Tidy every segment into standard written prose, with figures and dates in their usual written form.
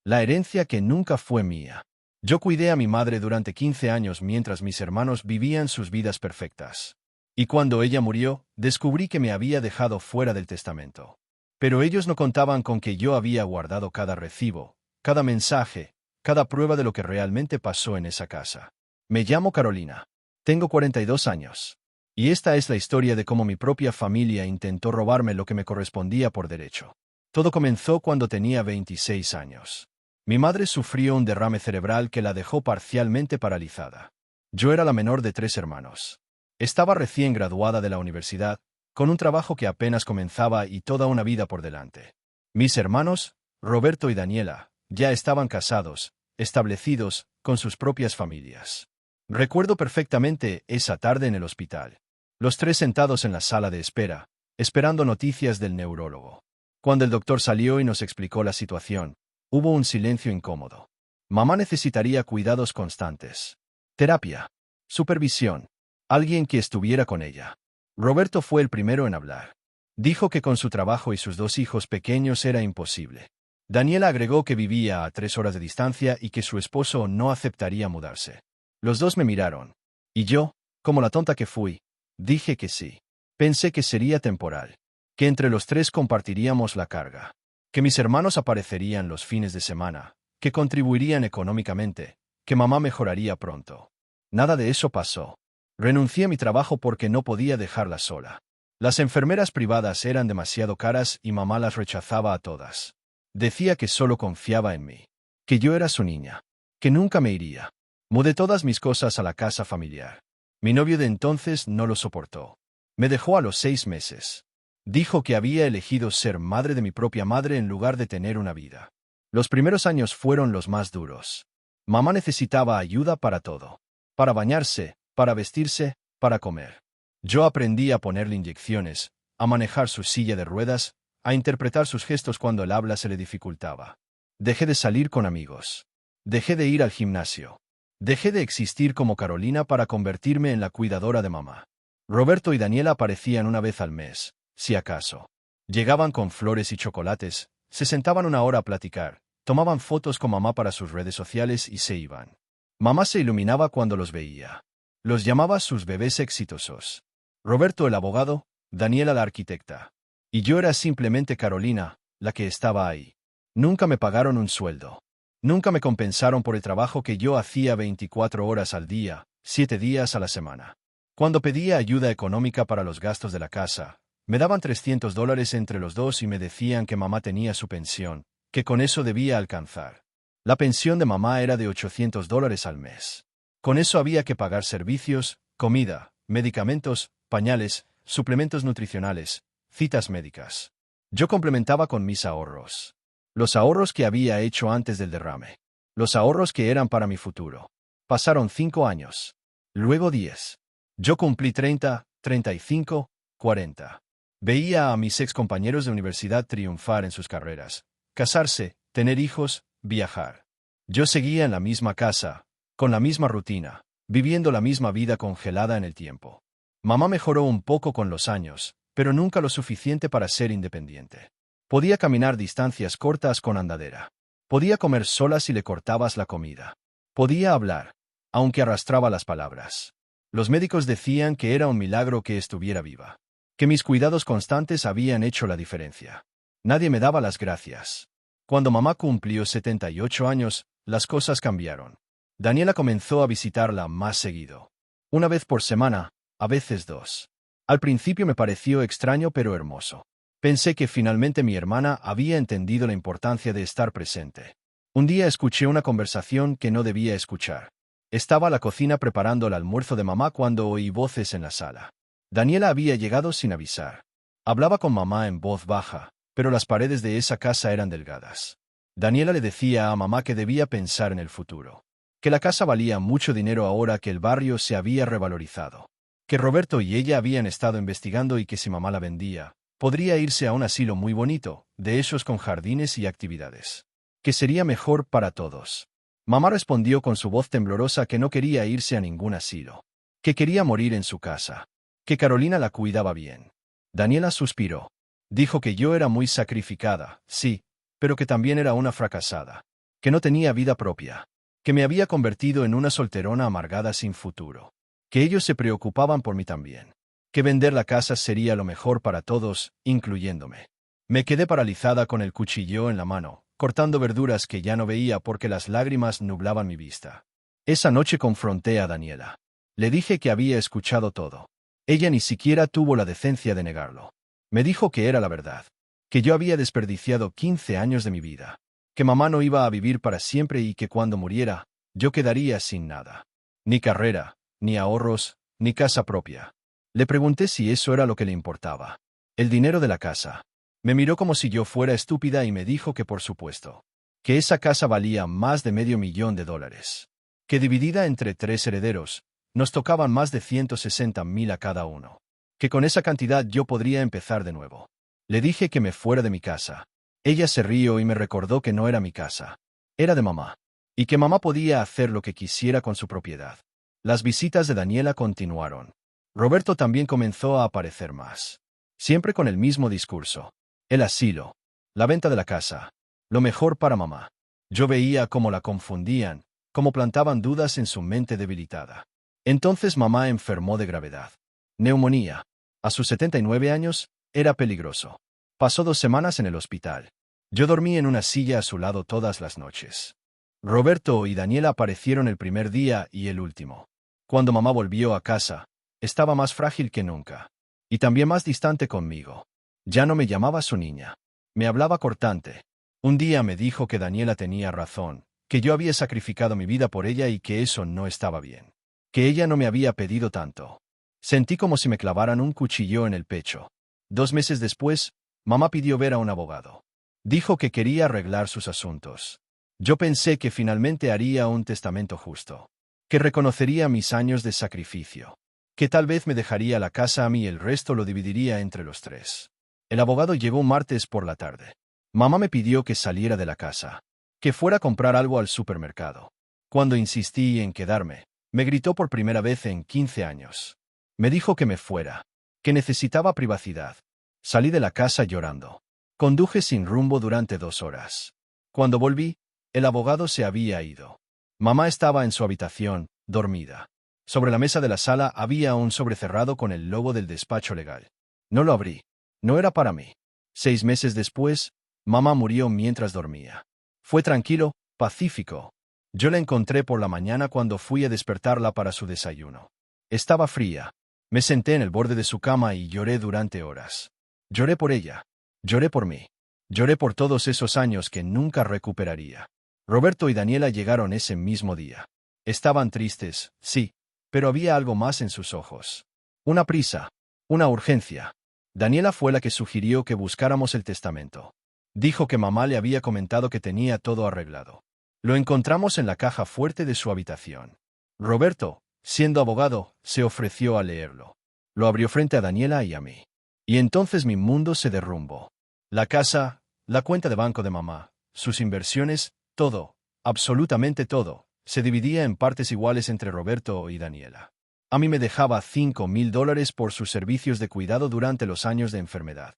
La herencia que nunca fue mía. Yo cuidé a mi madre durante 15 años mientras mis hermanos vivían sus vidas perfectas. Y cuando ella murió, descubrí que me había dejado fuera del testamento. Pero ellos no contaban con que yo había guardado cada recibo, cada mensaje, cada prueba de lo que realmente pasó en esa casa. Me llamo Carolina. Tengo 42 años. Y esta es la historia de cómo mi propia familia intentó robarme lo que me correspondía por derecho. Todo comenzó cuando tenía 26 años. Mi madre sufrió un derrame cerebral que la dejó parcialmente paralizada. Yo era la menor de 3 hermanos. Estaba recién graduada de la universidad, con un trabajo que apenas comenzaba y toda una vida por delante. Mis hermanos, Roberto y Daniela, ya estaban casados, establecidos, con sus propias familias. Recuerdo perfectamente esa tarde en el hospital. Los 3 sentados en la sala de espera, esperando noticias del neurólogo. Cuando el doctor salió y nos explicó la situación, hubo un silencio incómodo. Mamá necesitaría cuidados constantes. Terapia. Supervisión. Alguien que estuviera con ella. Roberto fue el primero en hablar. Dijo que con su trabajo y sus 2 hijos pequeños era imposible. Daniela agregó que vivía a 3 horas de distancia y que su esposo no aceptaría mudarse. Los 2 me miraron. Y yo, como la tonta que fui, dije que sí. Pensé que sería temporal. Que entre los 3 compartiríamos la carga. Que mis hermanos aparecerían los fines de semana. Que contribuirían económicamente. Que mamá mejoraría pronto. Nada de eso pasó. Renuncié a mi trabajo porque no podía dejarla sola. Las enfermeras privadas eran demasiado caras y mamá las rechazaba a todas. Decía que solo confiaba en mí. Que yo era su niña. Que nunca me iría. Mudé todas mis cosas a la casa familiar. Mi novio de entonces no lo soportó. Me dejó a los 6 meses. Dijo que había elegido ser madre de mi propia madre en lugar de tener una vida. Los primeros años fueron los más duros. Mamá necesitaba ayuda para todo. Para bañarse, para vestirse, para comer. Yo aprendí a ponerle inyecciones, a manejar su silla de ruedas, a interpretar sus gestos cuando el habla se le dificultaba. Dejé de salir con amigos. Dejé de ir al gimnasio. Dejé de existir como Carolina para convertirme en la cuidadora de mamá. Roberto y Daniela aparecían una vez al mes, si acaso. Llegaban con flores y chocolates, se sentaban una hora a platicar, tomaban fotos con mamá para sus redes sociales y se iban. Mamá se iluminaba cuando los veía. Los llamaba sus bebés exitosos. Roberto el abogado, Daniela la arquitecta. Y yo era simplemente Carolina, la que estaba ahí. Nunca me pagaron un sueldo. Nunca me compensaron por el trabajo que yo hacía 24 horas al día, 7 días a la semana. Cuando pedía ayuda económica para los gastos de la casa, me daban $300 entre los 2 y me decían que mamá tenía su pensión, que con eso debía alcanzar. La pensión de mamá era de $800 al mes. Con eso había que pagar servicios, comida, medicamentos, pañales, suplementos nutricionales, citas médicas. Yo complementaba con mis ahorros. Los ahorros que había hecho antes del derrame. Los ahorros que eran para mi futuro. Pasaron 5 años. Luego 10. Yo cumplí 30, 35, 40. Veía a mis excompañeros de universidad triunfar en sus carreras, casarse, tener hijos, viajar. Yo seguía en la misma casa, con la misma rutina, viviendo la misma vida congelada en el tiempo. Mamá mejoró un poco con los años, pero nunca lo suficiente para ser independiente. Podía caminar distancias cortas con andadera. Podía comer sola si le cortabas la comida. Podía hablar, aunque arrastraba las palabras. Los médicos decían que era un milagro que estuviera viva. Que mis cuidados constantes habían hecho la diferencia. Nadie me daba las gracias. Cuando mamá cumplió 78 años, las cosas cambiaron. Daniela comenzó a visitarla más seguido. Una vez por semana, a veces 2. Al principio me pareció extraño pero hermoso. Pensé que finalmente mi hermana había entendido la importancia de estar presente. Un día escuché una conversación que no debía escuchar. Estaba a la cocina preparando el almuerzo de mamá cuando oí voces en la sala. Daniela había llegado sin avisar. Hablaba con mamá en voz baja, pero las paredes de esa casa eran delgadas. Daniela le decía a mamá que debía pensar en el futuro. Que la casa valía mucho dinero ahora que el barrio se había revalorizado. Que Roberto y ella habían estado investigando y que si mamá la vendía, podría irse a un asilo muy bonito, de esos con jardines y actividades. Que sería mejor para todos. Mamá respondió con su voz temblorosa que no quería irse a ningún asilo. Que quería morir en su casa. Que Carolina la cuidaba bien. Daniela suspiró. Dijo que yo era muy sacrificada, sí, pero que también era una fracasada. que no tenía vida propia, que me había convertido en una solterona amargada sin futuro, que ellos se preocupaban por mí también, que vender la casa sería lo mejor para todos, incluyéndome. Me quedé paralizada con el cuchillo en la mano, cortando verduras que ya no veía porque las lágrimas nublaban mi vista. Esa noche confronté a Daniela. Le dije que había escuchado todo. Ella ni siquiera tuvo la decencia de negarlo. Me dijo que era la verdad, que yo había desperdiciado 15 años de mi vida, que mamá no iba a vivir para siempre y que cuando muriera, yo quedaría sin nada. Ni carrera, ni ahorros, ni casa propia. Le pregunté si eso era lo que le importaba. El dinero de la casa. Me miró como si yo fuera estúpida y me dijo que por supuesto, que esa casa valía más de $500,000, que dividida entre 3 herederos, nos tocaban más de 160,000 a cada uno, que con esa cantidad yo podría empezar de nuevo. Le dije que me fuera de mi casa. Ella se rió y me recordó que no era mi casa, era de mamá, y que mamá podía hacer lo que quisiera con su propiedad. Las visitas de Daniela continuaron. Roberto también comenzó a aparecer más, siempre con el mismo discurso. El asilo, la venta de la casa, lo mejor para mamá. Yo veía cómo la confundían, cómo plantaban dudas en su mente debilitada. Entonces mamá enfermó de gravedad. Neumonía. A sus 79 años, era peligroso. Pasó 2 semanas en el hospital. Yo dormí en una silla a su lado todas las noches. Roberto y Daniela aparecieron el primer día y el último. Cuando mamá volvió a casa, estaba más frágil que nunca. Y también más distante conmigo. Ya no me llamaba su niña. Me hablaba cortante. Un día me dijo que Daniela tenía razón, que yo había sacrificado mi vida por ella y que eso no estaba bien. Que ella no me había pedido tanto. Sentí como si me clavaran un cuchillo en el pecho. 2 meses después, mamá pidió ver a un abogado. Dijo que quería arreglar sus asuntos. Yo pensé que finalmente haría un testamento justo, que reconocería mis años de sacrificio, que tal vez me dejaría la casa a mí y el resto lo dividiría entre los 3. El abogado llegó martes por la tarde. Mamá me pidió que saliera de la casa, que fuera a comprar algo al supermercado. Cuando insistí en quedarme, me gritó por primera vez en 15 años. Me dijo que me fuera, que necesitaba privacidad. Salí de la casa llorando. Conduje sin rumbo durante 2 horas. Cuando volví, el abogado se había ido. Mamá estaba en su habitación, dormida. Sobre la mesa de la sala había un sobre cerrado con el logo del despacho legal. No lo abrí. No era para mí. 6 meses después, mamá murió mientras dormía. Fue tranquilo, pacífico. Yo la encontré por la mañana cuando fui a despertarla para su desayuno. Estaba fría. Me senté en el borde de su cama y lloré durante horas. Lloré por ella. Lloré por mí. Lloré por todos esos años que nunca recuperaría. Roberto y Daniela llegaron ese mismo día. Estaban tristes, sí, pero había algo más en sus ojos. Una prisa. Una urgencia. Daniela fue la que sugirió que buscáramos el testamento. Dijo que mamá le había comentado que tenía todo arreglado. Lo encontramos en la caja fuerte de su habitación. Roberto, siendo abogado, se ofreció a leerlo. Lo abrió frente a Daniela y a mí. Y entonces mi mundo se derrumbó. La casa, la cuenta de banco de mamá, sus inversiones, todo, absolutamente todo, se dividía en partes iguales entre Roberto y Daniela. A mí me dejaba $5,000 por sus servicios de cuidado durante los años de enfermedad.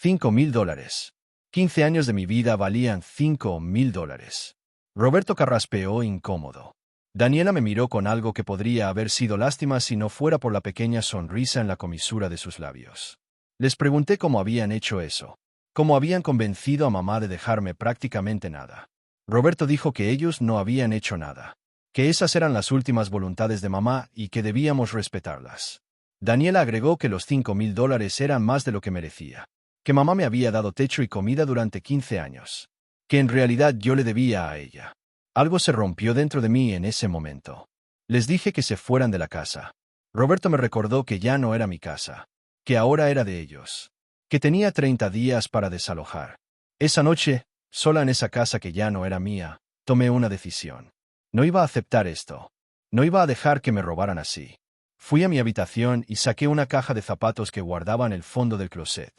$5,000. 15 años de mi vida valían $5,000. Roberto carraspeó incómodo. Daniela me miró con algo que podría haber sido lástima si no fuera por la pequeña sonrisa en la comisura de sus labios. Les pregunté cómo habían hecho eso, cómo habían convencido a mamá de dejarme prácticamente nada. Roberto dijo que ellos no habían hecho nada, que esas eran las últimas voluntades de mamá y que debíamos respetarlas. Daniela agregó que los $5,000 eran más de lo que merecía, que mamá me había dado techo y comida durante 15 años, que en realidad yo le debía a ella. Algo se rompió dentro de mí en ese momento. Les dije que se fueran de la casa. Roberto me recordó que ya no era mi casa, que ahora era de ellos, que tenía 30 días para desalojar. Esa noche, sola en esa casa que ya no era mía, tomé una decisión. No iba a aceptar esto. No iba a dejar que me robaran así. Fui a mi habitación y saqué una caja de zapatos que guardaba en el fondo del closet.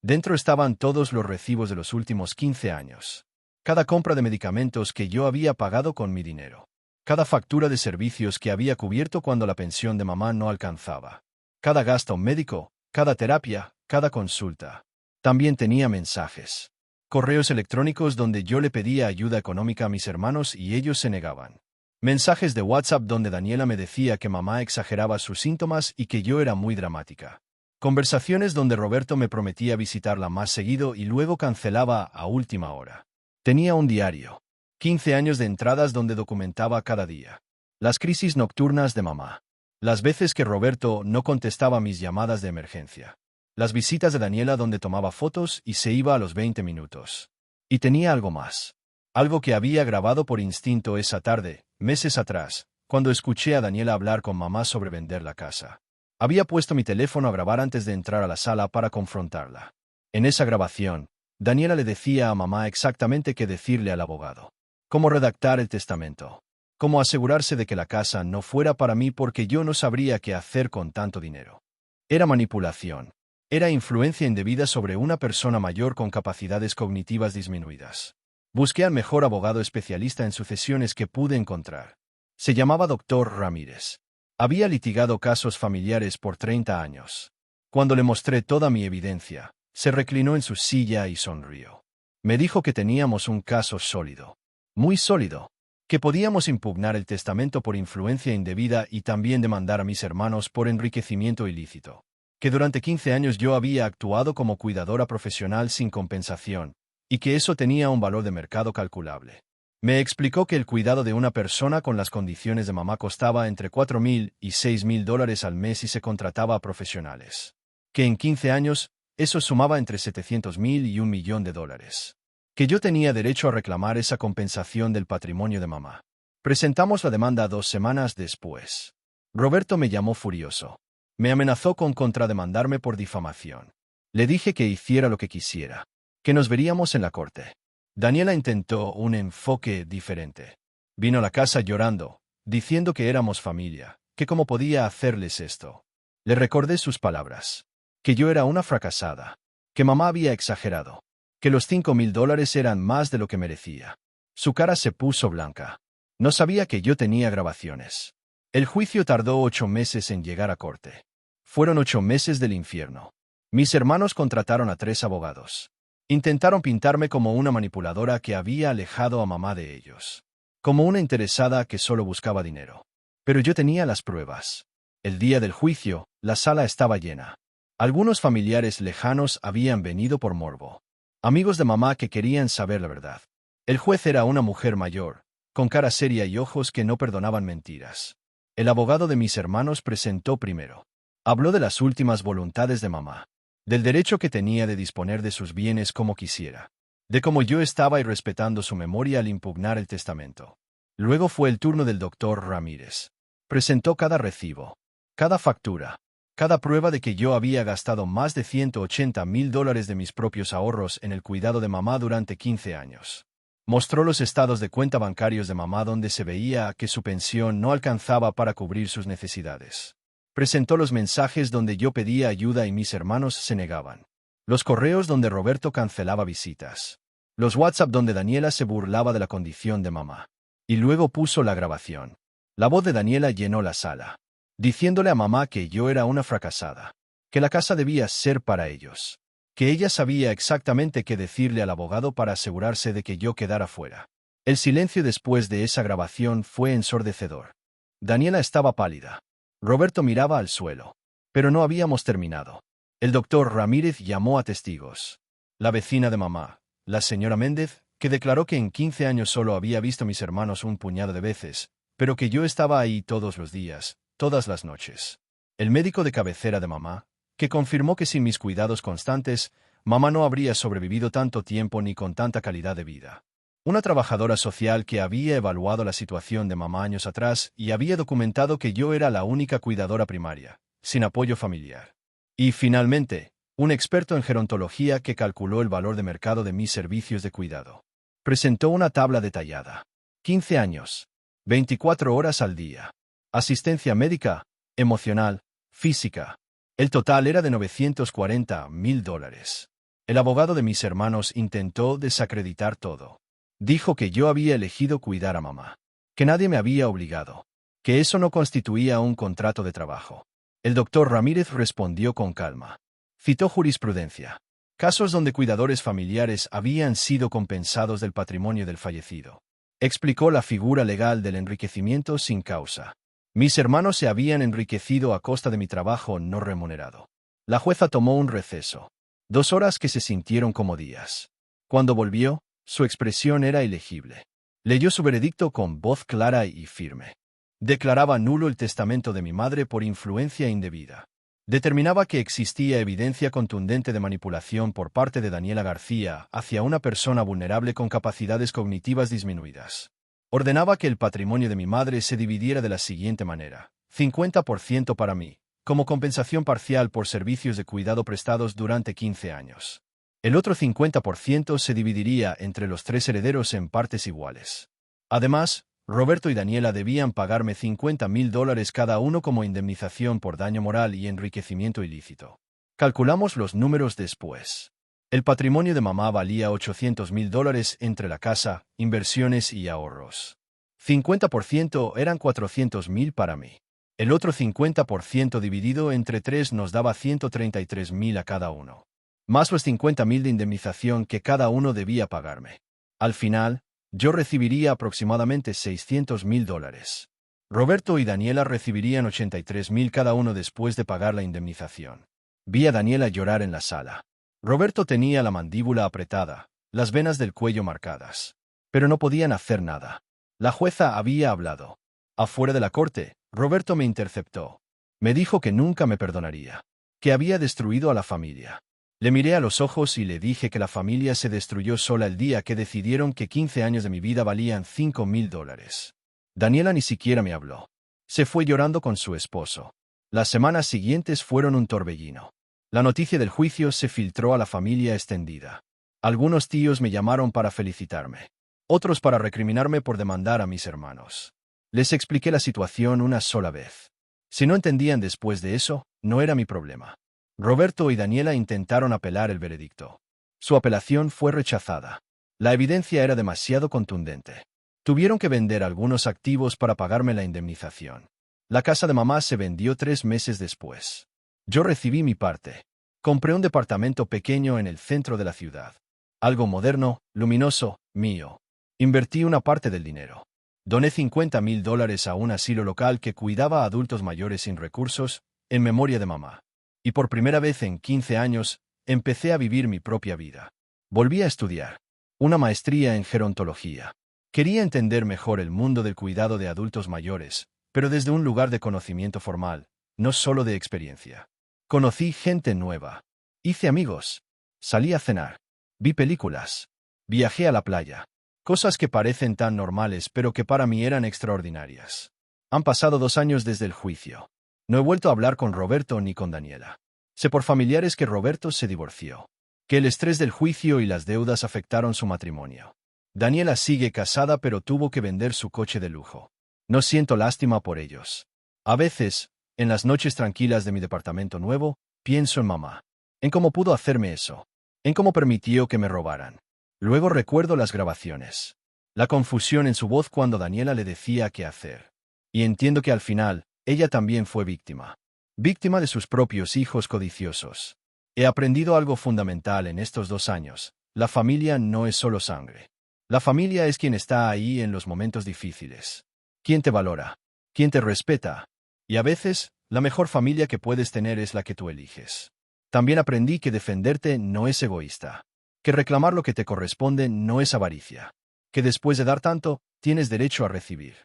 Dentro estaban todos los recibos de los últimos 15 años. Cada compra de medicamentos que yo había pagado con mi dinero. Cada factura de servicios que había cubierto cuando la pensión de mamá no alcanzaba. Cada gasto médico, cada terapia, cada consulta. También tenía mensajes. Correos electrónicos donde yo le pedía ayuda económica a mis hermanos y ellos se negaban. Mensajes de WhatsApp donde Daniela me decía que mamá exageraba sus síntomas y que yo era muy dramática. Conversaciones donde Roberto me prometía visitarla más seguido y luego cancelaba a última hora. Tenía un diario. 15 años de entradas donde documentaba cada día. Las crisis nocturnas de mamá. Las veces que Roberto no contestaba mis llamadas de emergencia. Las visitas de Daniela donde tomaba fotos y se iba a los 20 minutos. Y tenía algo más. Algo que había grabado por instinto esa tarde, meses atrás, cuando escuché a Daniela hablar con mamá sobre vender la casa. Había puesto mi teléfono a grabar antes de entrar a la sala para confrontarla. En esa grabación, Daniela le decía a mamá exactamente qué decirle al abogado. Cómo redactar el testamento. Cómo asegurarse de que la casa no fuera para mí porque yo no sabría qué hacer con tanto dinero. Era manipulación. Era influencia indebida sobre una persona mayor con capacidades cognitivas disminuidas. Busqué al mejor abogado especialista en sucesiones que pude encontrar. Se llamaba Dr. Ramírez. Había litigado casos familiares por 30 años. Cuando le mostré toda mi evidencia, se reclinó en su silla y sonrió. Me dijo que teníamos un caso sólido. Muy sólido. Que podíamos impugnar el testamento por influencia indebida y también demandar a mis hermanos por enriquecimiento ilícito. Que durante 15 años yo había actuado como cuidadora profesional sin compensación, y que eso tenía un valor de mercado calculable. Me explicó que el cuidado de una persona con las condiciones de mamá costaba entre $4,000 y $6,000 al mes y se contrataba a profesionales. Que en 15 años, eso sumaba entre $700,000 y $1,000,000. Que yo tenía derecho a reclamar esa compensación del patrimonio de mamá. Presentamos la demanda 2 semanas después. Roberto me llamó furioso. Me amenazó con contrademandarme por difamación. Le dije que hiciera lo que quisiera. Que nos veríamos en la corte. Daniela intentó un enfoque diferente. Vino a la casa llorando, diciendo que éramos familia, que cómo podía hacerles esto. Le recordé sus palabras. Que yo era una fracasada. Que mamá había exagerado. Que los $5,000 eran más de lo que merecía. Su cara se puso blanca. No sabía que yo tenía grabaciones. El juicio tardó 8 meses en llegar a corte. Fueron 8 meses del infierno. Mis hermanos contrataron a 3 abogados. Intentaron pintarme como una manipuladora que había alejado a mamá de ellos. Como una interesada que solo buscaba dinero. Pero yo tenía las pruebas. El día del juicio, la sala estaba llena. Algunos familiares lejanos habían venido por morbo. Amigos de mamá que querían saber la verdad. El juez era una mujer mayor, con cara seria y ojos que no perdonaban mentiras. El abogado de mis hermanos presentó primero. Habló de las últimas voluntades de mamá. Del derecho que tenía de disponer de sus bienes como quisiera. De cómo yo estaba irrespetando su memoria al impugnar el testamento. Luego fue el turno del doctor Ramírez. Presentó cada recibo, cada factura, cada prueba de que yo había gastado más de $180,000 de mis propios ahorros en el cuidado de mamá durante 15 años. Mostró los estados de cuenta bancarios de mamá donde se veía que su pensión no alcanzaba para cubrir sus necesidades. Presentó los mensajes donde yo pedía ayuda y mis hermanos se negaban. Los correos donde Roberto cancelaba visitas. Los WhatsApp donde Daniela se burlaba de la condición de mamá. Y luego puso la grabación. La voz de Daniela llenó la sala, diciéndole a mamá que yo era una fracasada, que la casa debía ser para ellos, que ella sabía exactamente qué decirle al abogado para asegurarse de que yo quedara fuera. El silencio después de esa grabación fue ensordecedor. Daniela estaba pálida. Roberto miraba al suelo. Pero no habíamos terminado. El doctor Ramírez llamó a testigos. La vecina de mamá, la señora Méndez, que declaró que en 15 años solo había visto a mis hermanos un puñado de veces, pero que yo estaba ahí todos los días, todas las noches. El médico de cabecera de mamá, que confirmó que sin mis cuidados constantes, mamá no habría sobrevivido tanto tiempo ni con tanta calidad de vida. Una trabajadora social que había evaluado la situación de mamá años atrás y había documentado que yo era la única cuidadora primaria, sin apoyo familiar. Y, finalmente, un experto en gerontología que calculó el valor de mercado de mis servicios de cuidado. Presentó una tabla detallada. 15 años. 24 horas al día. Asistencia médica, emocional, física. El total era de $940,000. El abogado de mis hermanos intentó desacreditar todo. Dijo que yo había elegido cuidar a mamá. Que nadie me había obligado. Que eso no constituía un contrato de trabajo. El doctor Ramírez respondió con calma. Citó jurisprudencia. Casos donde cuidadores familiares habían sido compensados del patrimonio del fallecido. Explicó la figura legal del enriquecimiento sin causa. Mis hermanos se habían enriquecido a costa de mi trabajo no remunerado. La jueza tomó un receso. 2 horas que se sintieron como días. Cuando volvió, su expresión era ilegible. Leyó su veredicto con voz clara y firme. Declaraba nulo el testamento de mi madre por influencia indebida. Determinaba que existía evidencia contundente de manipulación por parte de Daniela García hacia una persona vulnerable con capacidades cognitivas disminuidas. Ordenaba que el patrimonio de mi madre se dividiera de la siguiente manera: 50% para mí, como compensación parcial por servicios de cuidado prestados durante 15 años. El otro 50% se dividiría entre los 3 herederos en partes iguales. Además, Roberto y Daniela debían pagarme $50,000 cada uno como indemnización por daño moral y enriquecimiento ilícito. Calculamos los números después. El patrimonio de mamá valía $800,000 entre la casa, inversiones y ahorros. 50% eran $400,000 para mí. El otro 50% dividido entre 3 nos daba $133,000 a cada uno. Más los $50,000 de indemnización que cada uno debía pagarme. Al final, yo recibiría aproximadamente $600,000. Roberto y Daniela recibirían $83,000 cada uno después de pagar la indemnización. Vi a Daniela llorar en la sala. Roberto tenía la mandíbula apretada, las venas del cuello marcadas. Pero no podían hacer nada. La jueza había hablado. Afuera de la corte, Roberto me interceptó. Me dijo que nunca me perdonaría. Que había destruido a la familia. Le miré a los ojos y le dije que la familia se destruyó sola el día que decidieron que 15 años de mi vida valían $5,000. Daniela ni siquiera me habló. Se fue llorando con su esposo. Las semanas siguientes fueron un torbellino. La noticia del juicio se filtró a la familia extendida. Algunos tíos me llamaron para felicitarme. Otros para recriminarme por demandar a mis hermanos. Les expliqué la situación una sola vez. Si no entendían después de eso, no era mi problema. Roberto y Daniela intentaron apelar el veredicto. Su apelación fue rechazada. La evidencia era demasiado contundente. Tuvieron que vender algunos activos para pagarme la indemnización. La casa de mamá se vendió 3 meses después. Yo recibí mi parte. Compré un departamento pequeño en el centro de la ciudad. Algo moderno, luminoso, mío. Invertí una parte del dinero. Doné $50,000 a un asilo local que cuidaba a adultos mayores sin recursos, en memoria de mamá. Y por primera vez en 15 años, empecé a vivir mi propia vida. Volví a estudiar. Una maestría en gerontología. Quería entender mejor el mundo del cuidado de adultos mayores, pero desde un lugar de conocimiento formal, no solo de experiencia. Conocí gente nueva. Hice amigos. Salí a cenar. Vi películas. Viajé a la playa. Cosas que parecen tan normales pero que para mí eran extraordinarias. Han pasado 2 años desde el juicio. No he vuelto a hablar con Roberto ni con Daniela. Sé por familiares que Roberto se divorció. Que el estrés del juicio y las deudas afectaron su matrimonio. Daniela sigue casada pero tuvo que vender su coche de lujo. No siento lástima por ellos. A veces, en las noches tranquilas de mi departamento nuevo, pienso en mamá. En cómo pudo hacerme eso. En cómo permitió que me robaran. Luego recuerdo las grabaciones. La confusión en su voz cuando Daniela le decía qué hacer. Y entiendo que al final, ella también fue víctima. Víctima de sus propios hijos codiciosos. He aprendido algo fundamental en estos 2 años. La familia no es solo sangre. La familia es quien está ahí en los momentos difíciles. Quien te valora. Quien te respeta. Y a veces, la mejor familia que puedes tener es la que tú eliges. También aprendí que defenderte no es egoísta. Que reclamar lo que te corresponde no es avaricia. Que después de dar tanto, tienes derecho a recibir.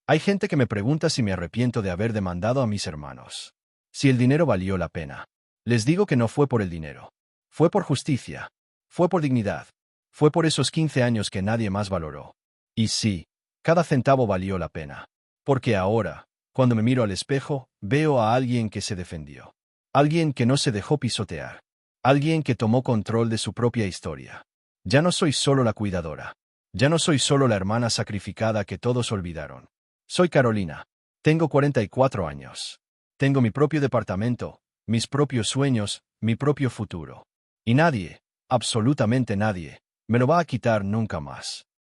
Hay gente que me pregunta si me arrepiento de haber demandado a mis hermanos. Si el dinero valió la pena. Les digo que no fue por el dinero. Fue por justicia. Fue por dignidad. Fue por esos 15 años que nadie más valoró. Y sí, cada centavo valió la pena. Porque ahora, cuando me miro al espejo, veo a alguien que se defendió. Alguien que no se dejó pisotear. Alguien que tomó control de su propia historia. Ya no soy solo la cuidadora. Ya no soy solo la hermana sacrificada que todos olvidaron. Soy Carolina. Tengo 44 años. Tengo mi propio departamento, mis propios sueños, mi propio futuro. Y nadie, absolutamente nadie, me lo va a quitar nunca más.